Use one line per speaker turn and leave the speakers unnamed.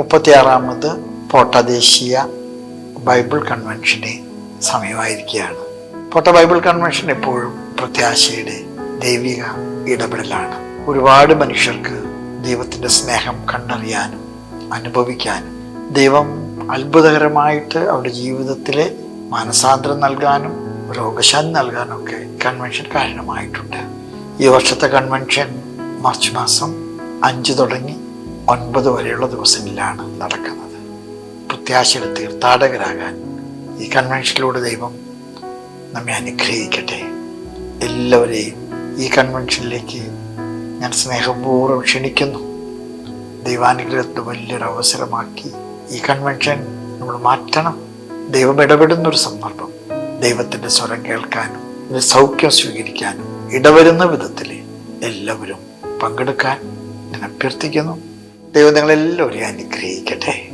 36ാമത് പോട്ട ദേശീയ ബൈബിൾ കൺവെൻഷന് സമയമായിരിക്കുകയാണ്. പോട്ട Bible convention എപ്പോഴും പ്രത്യാശയുടെ ദൈവിക ഇടപെടലാണ്. ഒരുപാട് മനുഷ്യർക്ക് ദൈവത്തിൻ്റെ സ്നേഹം കണ്ടറിയാനും അനുഭവിക്കാനും ദൈവം അത്ഭുതകരമായിട്ട് അവരുടെ ജീവിതത്തിൽ മാനസാന്തരം നൽകാനും രോഗശാന്തി നൽകാനും ഒക്കെ കൺവെൻഷൻ കാരണമായിട്ടുണ്ട്. ഈ വർഷത്തെ കൺവെൻഷൻ മാർച്ച് മാസം 5 തുടങ്ങി 9 വരെയുള്ള ദിവസങ്ങളിലാണ് നടക്കുന്നത്. പ്രത്യാശയുടെ തീർത്ഥാടകരാകാൻ ഈ കൺവെൻഷനിലൂടെ ദൈവം നമ്മെ അനുഗ്രഹിക്കട്ടെ. എല്ലാവരെയും ഈ കൺവെൻഷനിലേക്ക് ഞാൻ സ്നേഹപൂർവ്വം ക്ഷണിക്കുന്നു. ദൈവാനുഗ്രഹത്തെ വലിയൊരു അവസരമാക്കി ഈ കൺവെൻഷൻ നമ്മൾ മാറ്റണം. ദൈവം ഇടപെടുന്നൊരു സന്ദർഭം, ദൈവത്തിൻ്റെ സ്വരം കേൾക്കാനും സൗഖ്യം സ്വീകരിക്കാനും ഇടവരുന്ന വിധത്തിൽ എല്ലാവരും പങ്കെടുക്കാൻ ഞാൻ അഭ്യർത്ഥിക്കുന്നു. ദൈവം നിങ്ങളെല്ലാവരെയും അനുഗ്രഹിക്കട്ടെ.